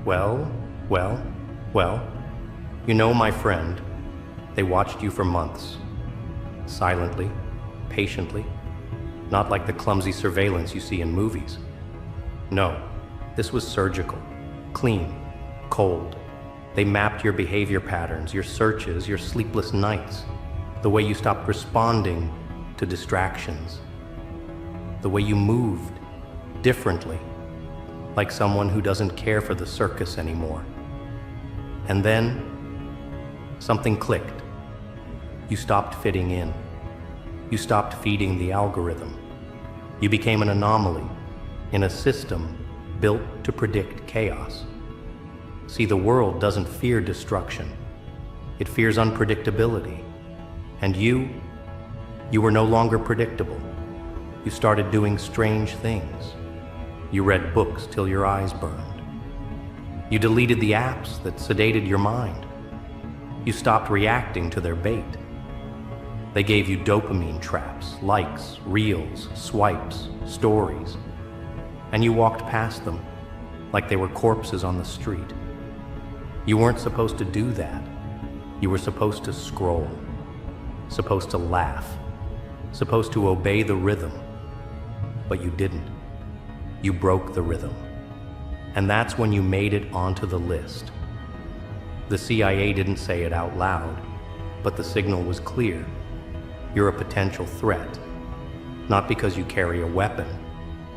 Well, well, well, you know, my friend, they watched you for months. Silently, patiently, not like the clumsy surveillance you see in movies. No, this was surgical, clean, cold. They mapped your behavior patterns, your searches, your sleepless nights, the way you stopped responding to distractions, the way you moved differently, like someone who doesn't care for the circus anymore. And then, something clicked. You stopped fitting in. You stopped feeding the algorithm. You became an anomaly in a system built to predict chaos. See, the world doesn't fear destruction. It fears unpredictability. And you were no longer predictable. You started doing strange things. You read books till your eyes burned. You deleted the apps that sedated your mind. You stopped reacting to their bait. They gave you dopamine traps, likes, reels, swipes, stories, and you walked past them like they were corpses on the street. You weren't supposed to do that. You were supposed to scroll, supposed to laugh, supposed to obey the rhythm, but you didn't. You broke the rhythm, and that's when you made it onto the list. The CIA didn't say it out loud, but the signal was clear. You're a potential threat, not because you carry a weapon,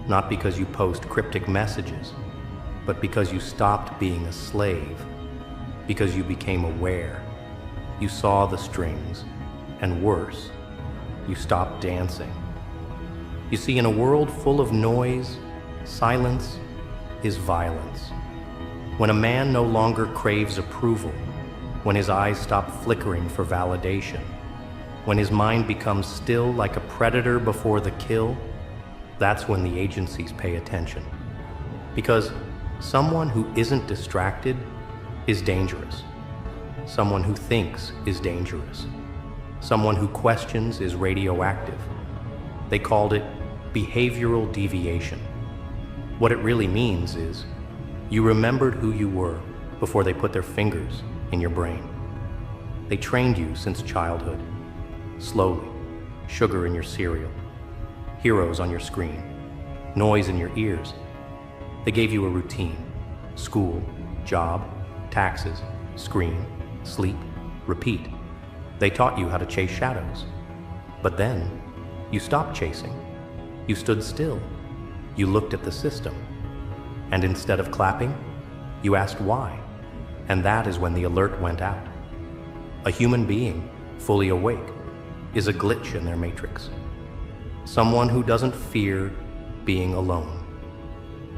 not because you post cryptic messages, but because you stopped being a slave, because you became aware. You saw the strings, and worse, you stopped dancing. You see, in a world full of noise, silence is violence. When a man no longer craves approval, when his eyes stop flickering for validation, when his mind becomes still like a predator before the kill, that's when the agencies pay attention. Because someone who isn't distracted is dangerous. Someone who thinks is dangerous. Someone who questions is radioactive. They called it behavioral deviation. What it really means is you remembered who you were before they put their fingers in your brain. They trained you since childhood. Slowly, sugar in your cereal, heroes on your screen, noise in your ears. They gave you a routine: school, job, taxes, screen, sleep, repeat. They taught you how to chase shadows. But then, you stopped chasing. You stood still. You looked at the system. And instead of clapping, you asked why. And that is when the alert went out. A human being, fully awake, is a glitch in their matrix. Someone who doesn't fear being alone.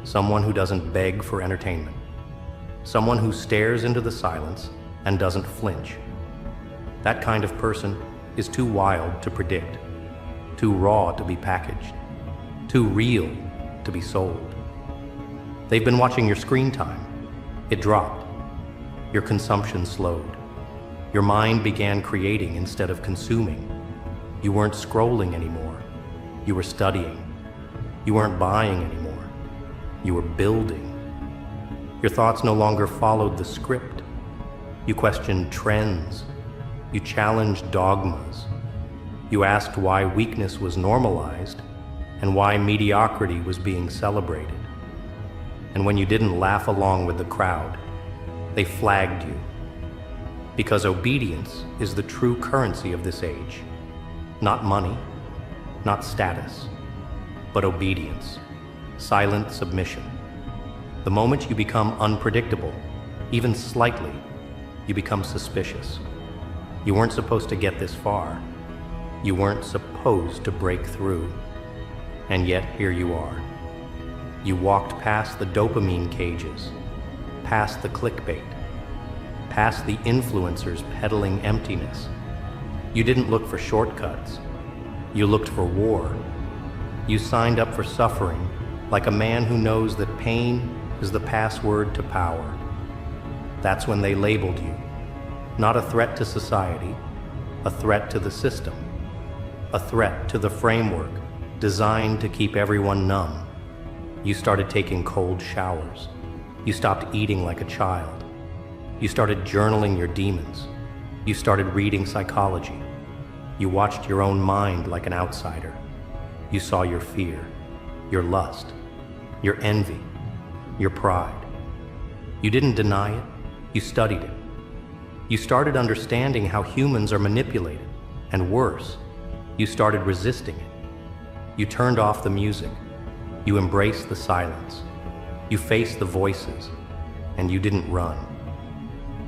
Someone who doesn't beg for entertainment. Someone who stares into the silence and doesn't flinch. That kind of person is too wild to predict, too raw to be packaged, too real to be sold. They've been watching your screen time. It dropped. Your consumption slowed. Your mind began creating instead of consuming. You weren't scrolling anymore. You were studying. You weren't buying anymore. You were building. Your thoughts no longer followed the script. You questioned trends. You challenged dogmas. You asked why weakness was normalized and why mediocrity was being celebrated. And when you didn't laugh along with the crowd, they flagged you. Because obedience is the true currency of this age. Not money, not status, but obedience, silent submission. The moment you become unpredictable, even slightly, you become suspicious. You weren't supposed to get this far. You weren't supposed to break through. And yet here you are. You walked past the dopamine cages, past the clickbait, past the influencers peddling emptiness. You didn't look for shortcuts. You looked for war. You signed up for suffering like a man who knows that pain is the password to power. That's when they labeled you. Not a threat to society, a threat to the system, a threat to the framework designed to keep everyone numb. You started taking cold showers. You stopped eating like a child. You started journaling your demons. You started reading psychology. You watched your own mind like an outsider. You saw your fear, your lust, your envy, your pride. You didn't deny it, you studied it. You started understanding how humans are manipulated, and worse, you started resisting it. You turned off the music. You embraced the silence. You faced the voices, and you didn't run.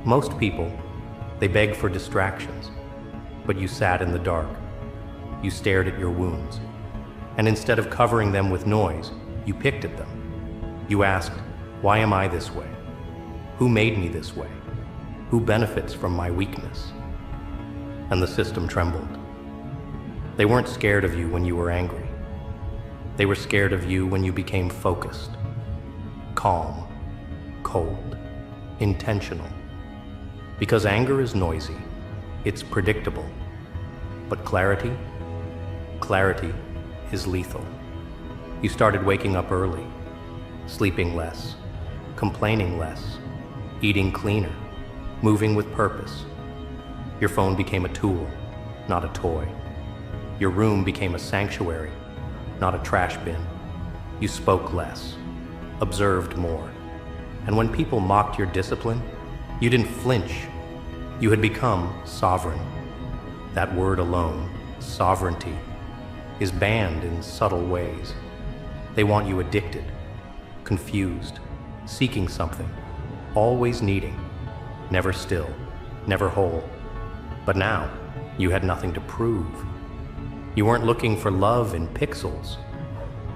Most people, they beg for distractions, but you sat in the dark. You stared at your wounds, and instead of covering them with noise, you picked at them. You asked, why am I this way? Who made me this way? Who benefits from my weakness? And the system trembled. They weren't scared of you when you were angry. They were scared of you when you became focused, calm, cold, intentional. Because anger is noisy, it's predictable. But clarity is lethal. You started waking up early, sleeping less, complaining less, eating cleaner, moving with purpose. Your phone became a tool, not a toy. Your room became a sanctuary, not a trash bin. You spoke less, observed more. And when people mocked your discipline, you didn't flinch. You had become sovereign. That word alone, sovereignty, is banned in subtle ways. They want you addicted, confused, seeking something, always needing, never still, never whole. But now, you had nothing to prove. You weren't looking for love in pixels.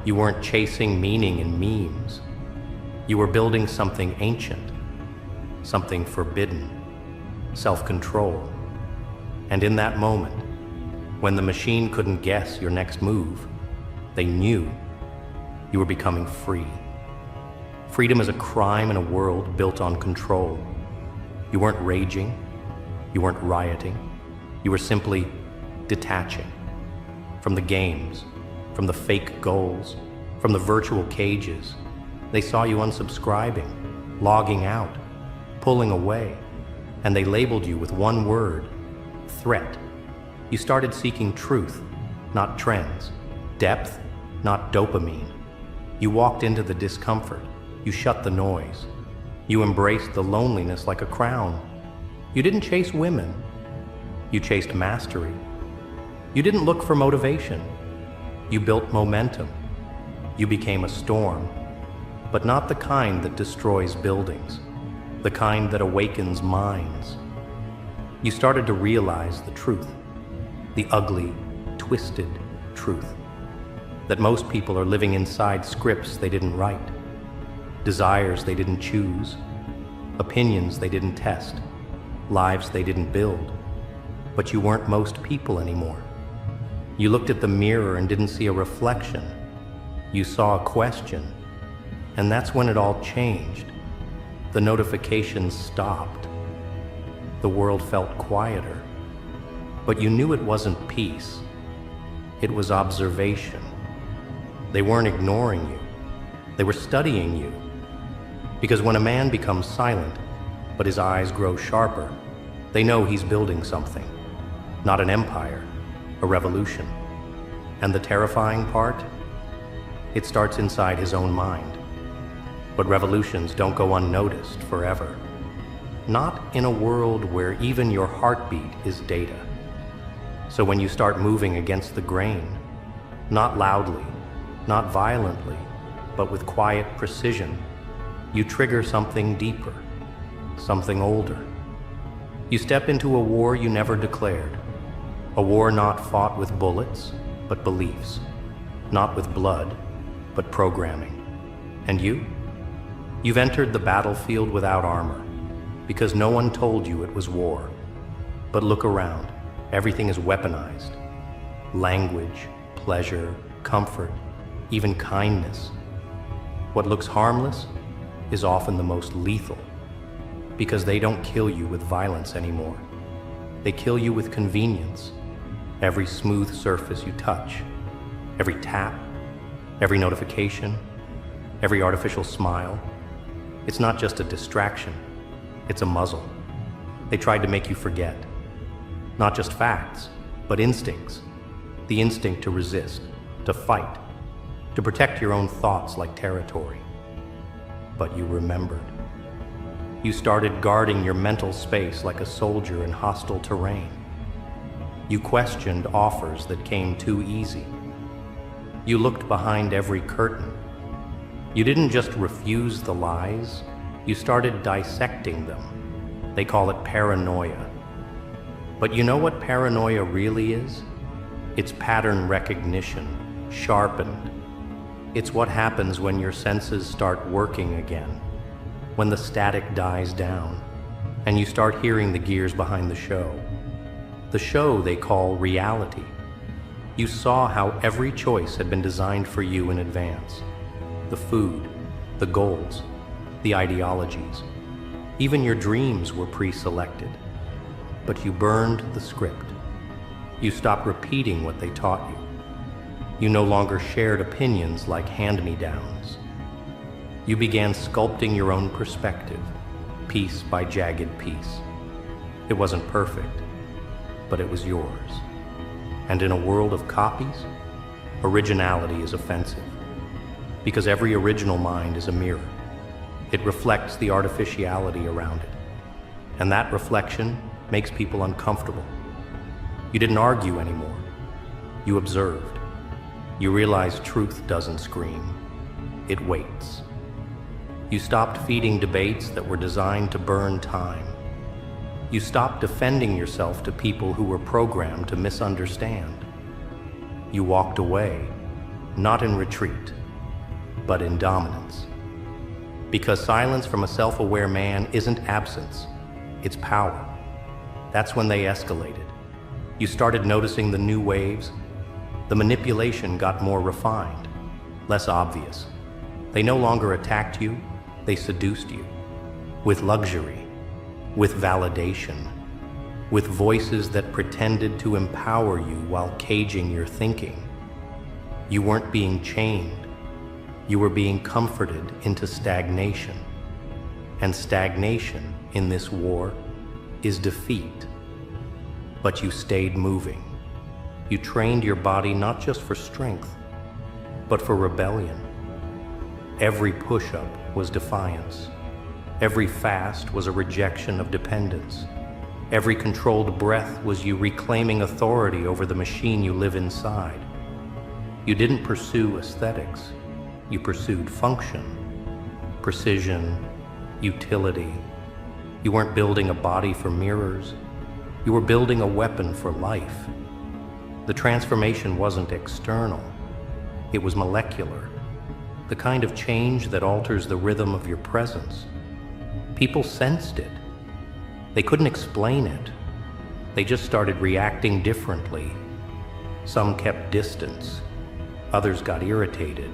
You weren't chasing meaning in memes. You were building something ancient, something forbidden, self-control. And in that moment, when the machine couldn't guess your next move, they knew you were becoming free. Freedom is a crime in a world built on control. You weren't raging, you weren't rioting, you were simply detaching from the games, from the fake goals, from the virtual cages. They saw you unsubscribing, logging out, pulling away, and they labeled you with one word: threat. You started seeking truth, not trends, depth, not dopamine. You walked into the discomfort. You shut the noise. You embraced the loneliness like a crown. You didn't chase women. You chased mastery. You didn't look for motivation. You built momentum. You became a storm, but not the kind that destroys buildings, the kind that awakens minds. You started to realize the truth, the ugly, twisted truth, that most people are living inside scripts they didn't write, desires they didn't choose, opinions they didn't test, lives they didn't build. But you weren't most people anymore. You looked at the mirror and didn't see a reflection. You saw a question, and that's when it all changed. The notifications stopped. The world felt quieter. But you knew it wasn't peace. It was observation. They weren't ignoring you. They were studying you. Because when a man becomes silent, but his eyes grow sharper, they know he's building something. Not an empire, a revolution. And the terrifying part? It starts inside his own mind. But revolutions don't go unnoticed forever. Not in a world where even your heartbeat is data. So when you start moving against the grain, not loudly, not violently, but with quiet precision, you trigger something deeper, something older. You step into a war you never declared. A war not fought with bullets, but beliefs. Not with blood, but programming. And you? You've entered the battlefield without armor, because no one told you it was war. But look around. Everything is weaponized. Language, pleasure, comfort, even kindness. What looks harmless is often the most lethal, because they don't kill you with violence anymore. They kill you with convenience. Every smooth surface you touch, every tap, every notification, every artificial smile, It's not just a distraction, it's a muzzle. They tried to make you forget. Not just facts, but instincts. The instinct to resist, to fight, to protect your own thoughts like territory. But you remembered. You started guarding your mental space like a soldier in hostile terrain. You questioned offers that came too easy. You looked behind every curtain. You didn't just refuse the lies, you started dissecting them. They call it paranoia. But you know what paranoia really is? It's pattern recognition, sharpened. It's what happens when your senses start working again, when the static dies down, and you start hearing the gears behind the show. The show they call reality. You saw how every choice had been designed for you in advance. The food, the goals, the ideologies. Even your dreams were pre-selected. But you burned the script. You stopped repeating what they taught you. You no longer shared opinions like hand-me-downs. You began sculpting your own perspective, piece by jagged piece. It wasn't perfect, but it was yours. And in a world of copies, originality is offensive. Because every original mind is a mirror. It reflects the artificiality around it. And that reflection makes people uncomfortable. You didn't argue anymore. You observed. You realized truth doesn't scream. It waits. You stopped feeding debates that were designed to burn time. You stopped defending yourself to people who were programmed to misunderstand. You walked away, not in retreat, but in dominance. Because silence from a self-aware man isn't absence, it's power. That's when they escalated. You started noticing the new waves. The manipulation got more refined, less obvious. They no longer attacked you, they seduced you. With luxury, with validation, with voices that pretended to empower you while caging your thinking. You weren't being chained. You were being comforted into stagnation. And stagnation in this war is defeat. But you stayed moving. You trained your body not just for strength, but for rebellion. Every push-up was defiance. Every fast was a rejection of dependence. Every controlled breath was you reclaiming authority over the machine you live inside. You didn't pursue aesthetics. You pursued function, precision, utility. You weren't building a body for mirrors. You were building a weapon for life. The transformation wasn't external. It was molecular. The kind of change that alters the rhythm of your presence. People sensed it. They couldn't explain it. They just started reacting differently. Some kept distance. Others got irritated.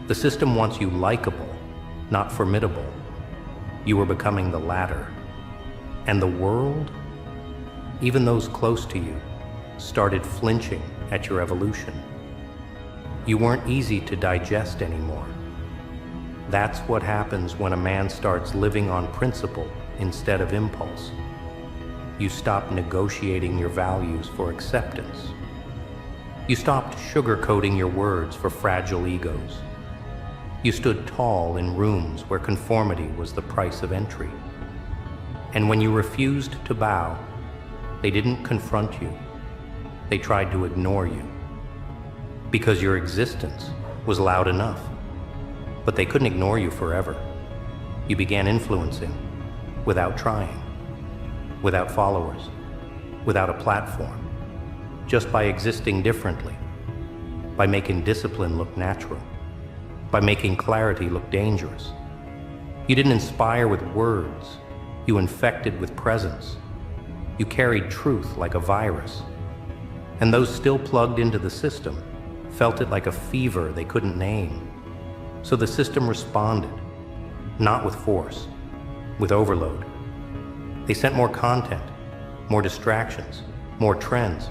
The system wants you likable, not formidable. You were becoming the latter. And the world, even those close to you, started flinching at your evolution. You weren't easy to digest anymore. That's what happens when a man starts living on principle instead of impulse. You stop negotiating your values for acceptance. You stopped sugarcoating your words for fragile egos. You stood tall in rooms where conformity was the price of entry. And when you refused to bow, they didn't confront you. They tried to ignore you. Because your existence was loud enough. But they couldn't ignore you forever. You began influencing without trying, without followers, without a platform, just by existing differently, by making discipline look natural, by making clarity look dangerous. You didn't inspire with words, you infected with presence. You carried truth like a virus. And those still plugged into the system felt it like a fever they couldn't name. So the system responded, not with force, with overload. They sent more content, more distractions, more trends.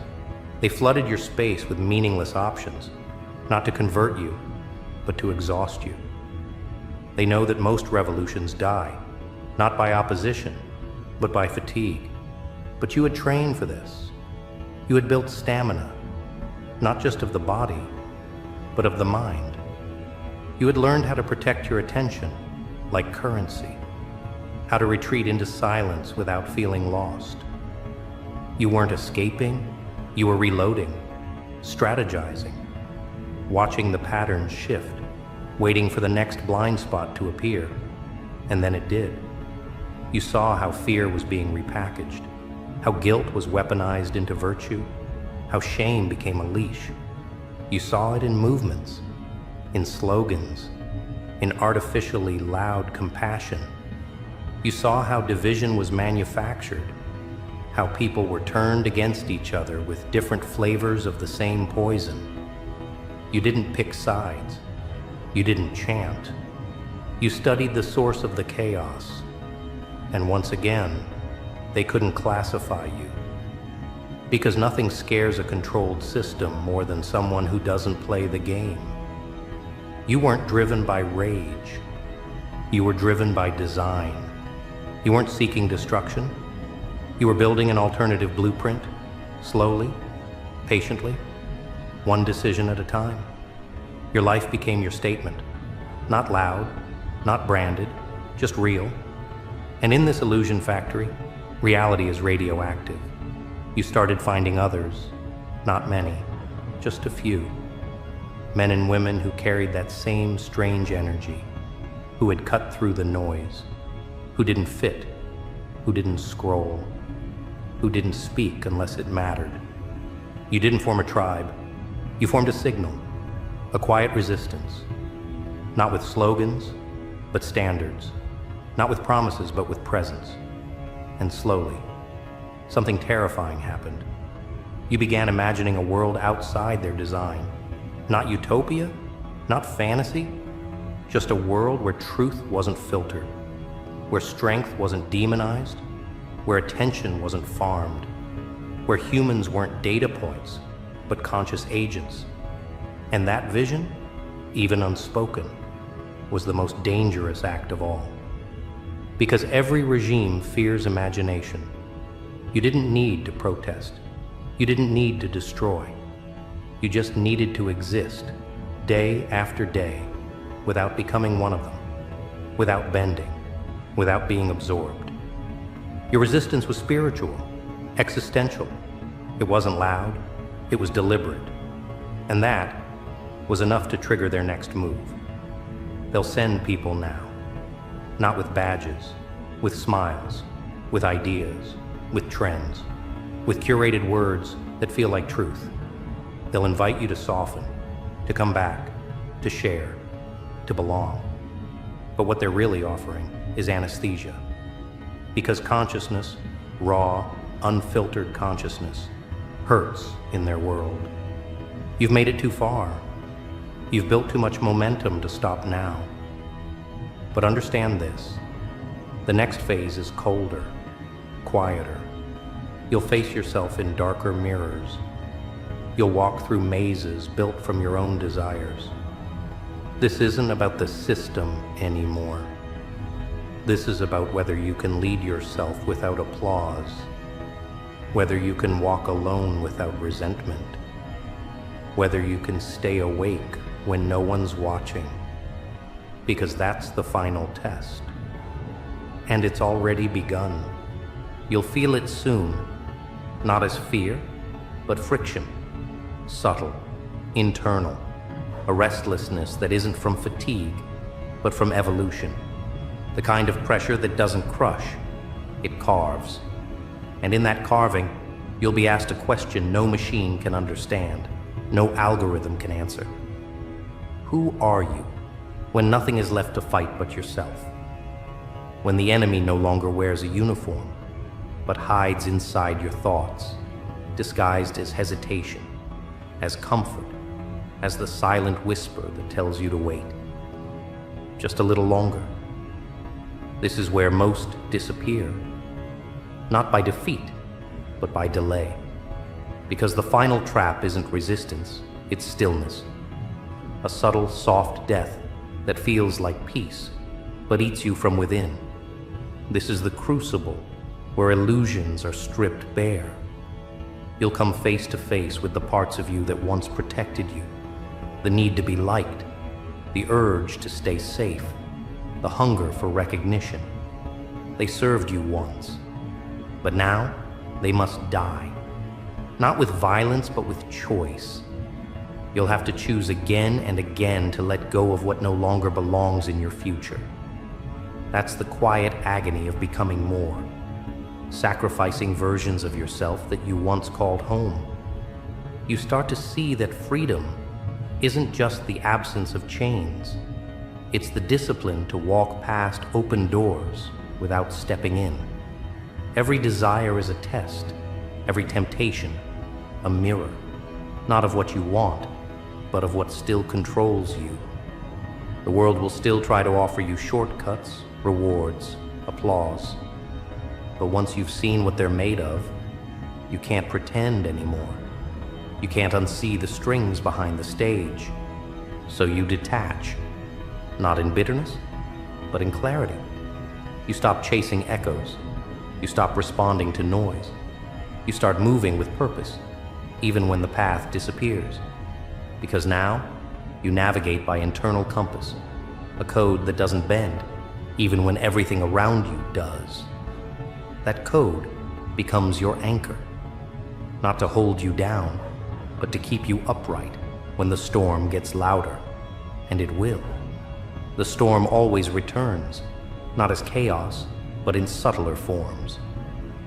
They flooded your space with meaningless options, not to convert you, but to exhaust you. They know that most revolutions die, not by opposition, but by fatigue. But you had trained for this. You had built stamina, not just of the body, but of the mind. You had learned how to protect your attention, like currency, how to retreat into silence without feeling lost. You weren't escaping, you were reloading, strategizing, watching the patterns shift, waiting for the next blind spot to appear, and then it did. You saw how fear was being repackaged, how guilt was weaponized into virtue, how shame became a leash. You saw it in movements, in slogans, in artificially loud compassion. You saw how division was manufactured, how people were turned against each other with different flavors of the same poison. You didn't pick sides. You didn't chant. You studied the source of the chaos. And once again, they couldn't classify you. Because nothing scares a controlled system more than someone who doesn't play the game. You weren't driven by rage. You were driven by design. You weren't seeking destruction. You were building an alternative blueprint, slowly, patiently, one decision at a time. Your life became your statement, not loud, not branded, just real. And in this illusion factory, reality is radioactive. You started finding others, not many, just a few. Men and women who carried that same strange energy, who had cut through the noise, who didn't fit, who didn't scroll, who didn't speak unless it mattered. You didn't form a tribe, you formed a signal, a quiet resistance, not with slogans, but standards, not with promises, but with presence. And slowly, something terrifying happened. You began imagining a world outside their design. Not utopia, not fantasy, just a world where truth wasn't filtered, where strength wasn't demonized, where attention wasn't farmed, where humans weren't data points, but conscious agents. And that vision, even unspoken, was the most dangerous act of all. Because every regime fears imagination. You didn't need to protest. You didn't need to destroy. You just needed to exist, day after day, without becoming one of them, without bending, without being absorbed. Your resistance was spiritual, existential. It wasn't loud, it was deliberate. And that was enough to trigger their next move. They'll send people now, not with badges, with smiles, with ideas, with trends, with curated words that feel like truth. They'll invite you to soften, to come back, to share, to belong. But what they're really offering is anesthesia. Because consciousness, raw, unfiltered consciousness, hurts in their world. You've made it too far. You've built too much momentum to stop now. But understand this. The next phase is colder, quieter. You'll face yourself in darker mirrors. You'll walk through mazes built from your own desires. This isn't about the system anymore. This is about whether you can lead yourself without applause, whether you can walk alone without resentment, whether you can stay awake when no one's watching, because that's the final test. And it's already begun. You'll feel it soon, not as fear, but friction. Subtle, internal, a restlessness that isn't from fatigue, but from evolution. The kind of pressure that doesn't crush, it carves. And in that carving, you'll be asked a question no machine can understand, no algorithm can answer. Who are you when nothing is left to fight but yourself? When the enemy no longer wears a uniform, but hides inside your thoughts, disguised as hesitation, as comfort, as the silent whisper that tells you to wait. Just a little longer. This is where most disappear. Not by defeat, but by delay. Because the final trap isn't resistance, it's stillness. A subtle, soft death that feels like peace, but eats you from within. This is the crucible, where illusions are stripped bare. You'll come face to face with the parts of you that once protected you, the need to be liked, the urge to stay safe, the hunger for recognition. They served you once, but now they must die. Not with violence, but with choice. You'll have to choose again and again to let go of what no longer belongs in your future. That's the quiet agony of becoming more, sacrificing versions of yourself that you once called home. You start to see that freedom isn't just the absence of chains. It's the discipline to walk past open doors without stepping in. Every desire is a test, every temptation a mirror, not of what you want, but of what still controls you. The world will still try to offer you shortcuts, rewards, applause. But once you've seen what they're made of, you can't pretend anymore. You can't unsee the strings behind the stage. So you detach, not in bitterness, but in clarity. You stop chasing echoes. You stop responding to noise. You start moving with purpose, even when the path disappears. Because now, you navigate by internal compass, a code that doesn't bend, even when everything around you does. That code becomes your anchor, not to hold you down, but to keep you upright when the storm gets louder. And it will. The storm always returns, not as chaos, but in subtler forms.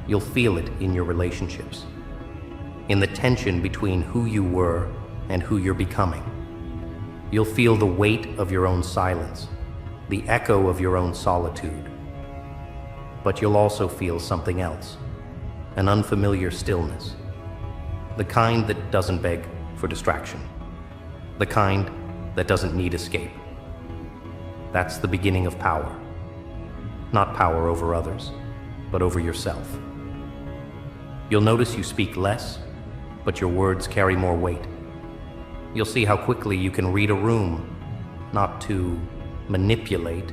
You'll feel it in your relationships, in the tension between who you were and who you're becoming. You'll feel the weight of your own silence, the echo of your own solitude. But you'll also feel something else, an unfamiliar stillness, the kind that doesn't beg for distraction, the kind that doesn't need escape. That's the beginning of power. Not power over others, but over yourself. You'll notice you speak less, but your words carry more weight. You'll see how quickly you can read a room, not to manipulate,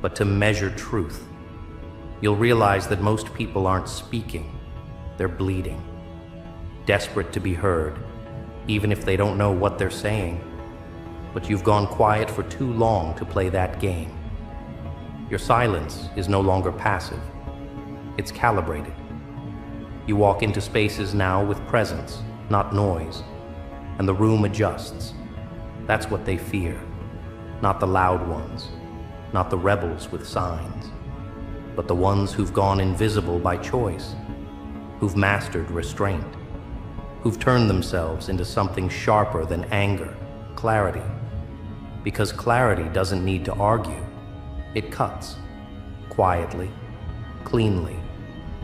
but to measure truth. You'll realize that most people aren't speaking, they're bleeding, desperate to be heard, even if they don't know what they're saying. But you've gone quiet for too long to play that game. Your silence is no longer passive, it's calibrated. You walk into spaces now with presence, not noise, and the room adjusts. That's what they fear, not the loud ones, not the rebels with signs, but the ones who've gone invisible by choice, who've mastered restraint, who've turned themselves into something sharper than anger, clarity. Because clarity doesn't need to argue. It cuts, quietly, cleanly,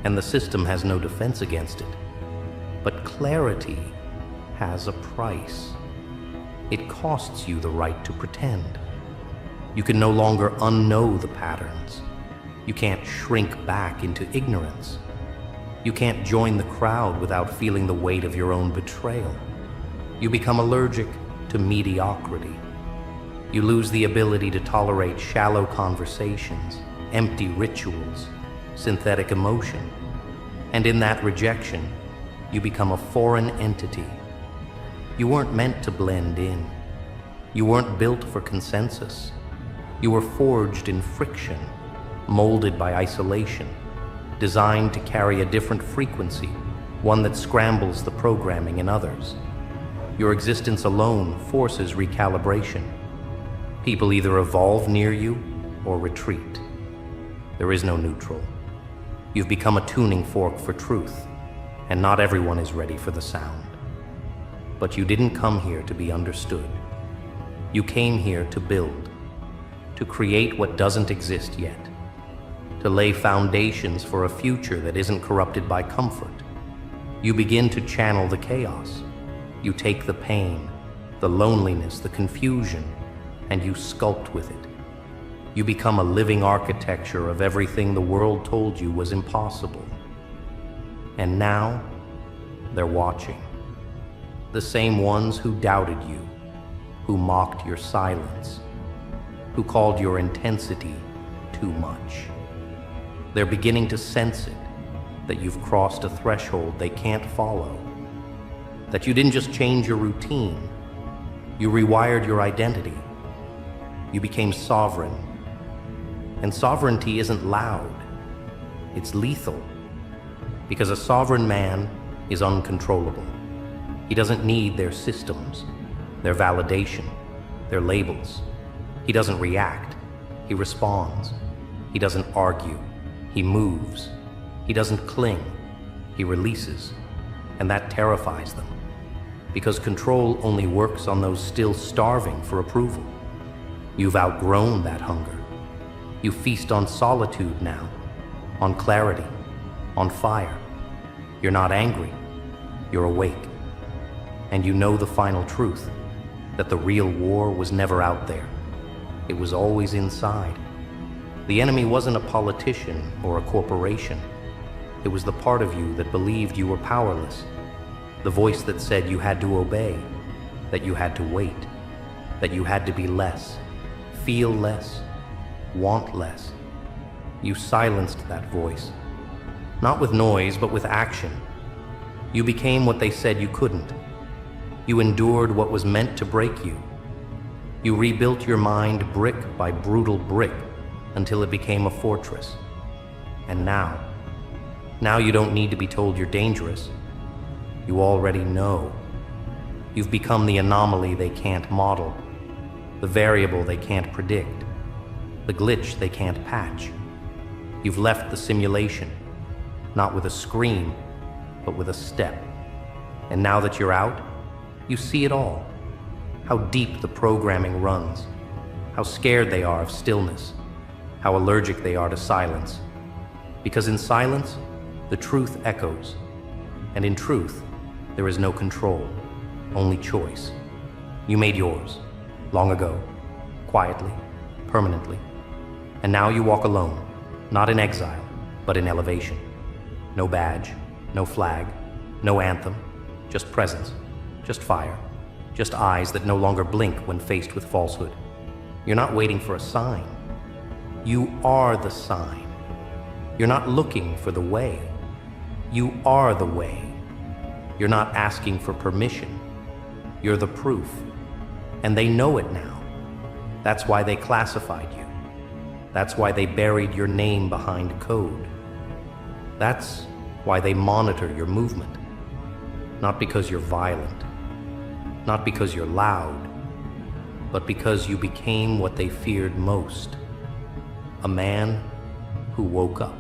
and the system has no defense against it. But clarity has a price. It costs you the right to pretend. You can no longer unknow the patterns. You can't shrink back into ignorance. You can't join the crowd without feeling the weight of your own betrayal. You become allergic to mediocrity. You lose the ability to tolerate shallow conversations, empty rituals, synthetic emotion. And in that rejection, you become a foreign entity. You weren't meant to blend in. You weren't built for consensus. You were forged in friction, molded by isolation, designed to carry a different frequency, one that scrambles the programming in others. Your existence alone forces recalibration. People either evolve near you or retreat. There is no neutral. You've become a tuning fork for truth, and not everyone is ready for the sound. But you didn't come here to be understood. You came here to build, to create what doesn't exist yet, to lay foundations for a future that isn't corrupted by comfort. You begin to channel the chaos. You take the pain, the loneliness, the confusion, and you sculpt with it. You become a living architecture of everything the world told you was impossible. And now, they're watching. The same ones who doubted you, who mocked your silence, who called your intensity too much. They're beginning to sense it, that you've crossed a threshold they can't follow, that you didn't just change your routine, you rewired your identity. You became sovereign. And sovereignty isn't loud, it's lethal, because a sovereign man is uncontrollable. He doesn't need their systems, their validation, their labels. He doesn't react, he responds. He doesn't argue, he moves. He doesn't cling, he releases. And that terrifies them, because control only works on those still starving for approval. You've outgrown that hunger. You feast on solitude now, on clarity, on fire. You're not angry, you're awake. And you know the final truth, that the real war was never out there. It was always inside. The enemy wasn't a politician or a corporation. It was the part of you that believed you were powerless. The voice that said you had to obey, that you had to wait, that you had to be less, feel less, want less. You silenced that voice, not with noise, but with action. You became what they said you couldn't. You endured what was meant to break you. You rebuilt your mind brick by brutal brick until it became a fortress. And now you don't need to be told you're dangerous. You already know. You've become the anomaly they can't model, the variable they can't predict, the glitch they can't patch. You've left the simulation, not with a scream, but with a step. And now that you're out, you see it all. How deep the programming runs, how scared they are of stillness, how allergic they are to silence. Because in silence, the truth echoes. And in truth, there is no control, only choice. You made yours, long ago, quietly, permanently. And now you walk alone, not in exile, but in elevation. No badge, no flag, no anthem, just presence, just fire, just eyes that no longer blink when faced with falsehood. You're not waiting for a sign. You are the sign. You're not looking for the way. You are the way. You're not asking for permission. You're the proof. And they know it now. That's why they classified you. That's why they buried your name behind code. That's why they monitor your movement. Not because you're violent, not because you're loud, but because you became what they feared most, a man who woke up.